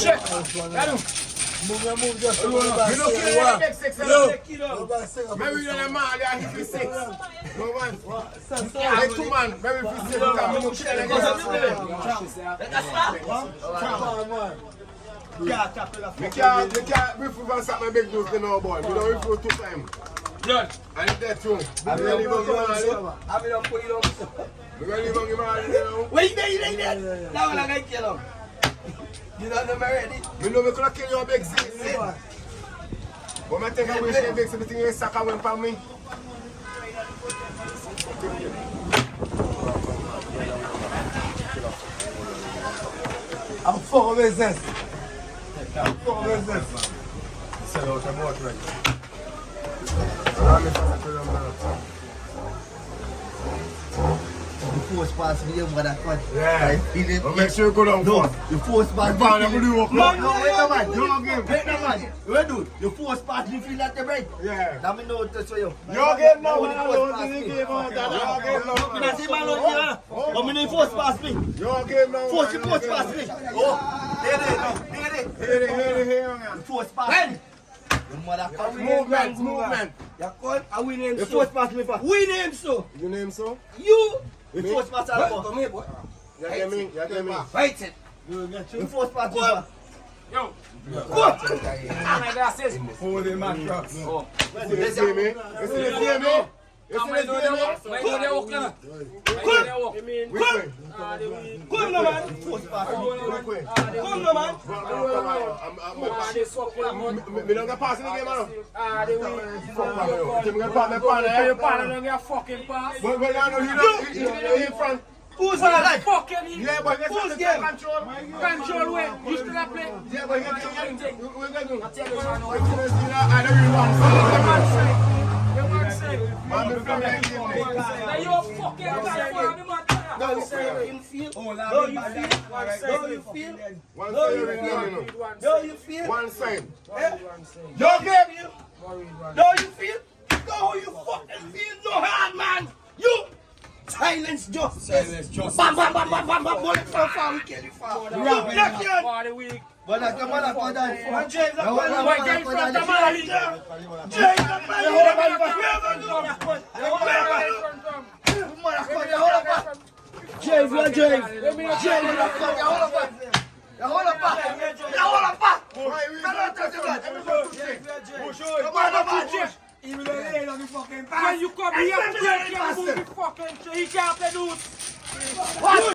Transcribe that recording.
Check. Move just You don't kill the next 6 Maybe you're the man, you're hit with 6. No man. I 2 man, maybe if you 6, you can move kill You can't refuse and stop my big dudes in our boy. You don't refuse 2 times. Blood. And it's that too. I'm going to leave on your man, you know. Wait there. Now I'm going to kill him. You don't know me already? You know me could have killed your big sis. But I think I wish you big sis, everything you suck away from me. I'm full of business. I'm full of business. Sell out your mouth right. The force pass me, but I can't. Yeah. I feel it. But make sure you go down No, first. the force pass me. No, wait no man. Wait no man. Wait dude, the force pass me feel like the break. Yeah. Let me know to show you. Your game now, man. Your Your game now. I see man on here. But me no force pass me. Your game now. Force pass me. Oh, Here. force pass me. Movement. You call a win name so. The force pass me for. Win name so. You name so? You. The force pass all for. You get me? Fight it. The force pass me for. Yo. Go. My glasses. Hold the man trucks. Oh. You see me? You see me? Come on, do the work. Do the work now. Do the work. Which way? Come no man. Force pass. Which way? Come no man. Me don't get past in the game, man. You partner don't get fucking pass. But I know he in front. Who's that? Fucking him. Yeah, but Who's game? Control way. You still a play. Yeah, but we're gonna do. I tell you, man. I know you want. You want to say? Man, me from that game, mate. Now you fucking guy for me, man. No, you feel. No, you feel. One side, you know. No, you feel. One side. No, game. No, you feel. No, you fucking feel. No hard, man. You. Silence justice. Bam, bam, bam, bam, bam, bam. Bullet from far, we kill you far. Party week. But I come on for that. And James, I'm Why James from the Mali? James, I'm James, you're James. James, hold up. Come on, man. Even though they ain't on the fucking pass. When you come here, you can't move the fucking tree. He can't play dude.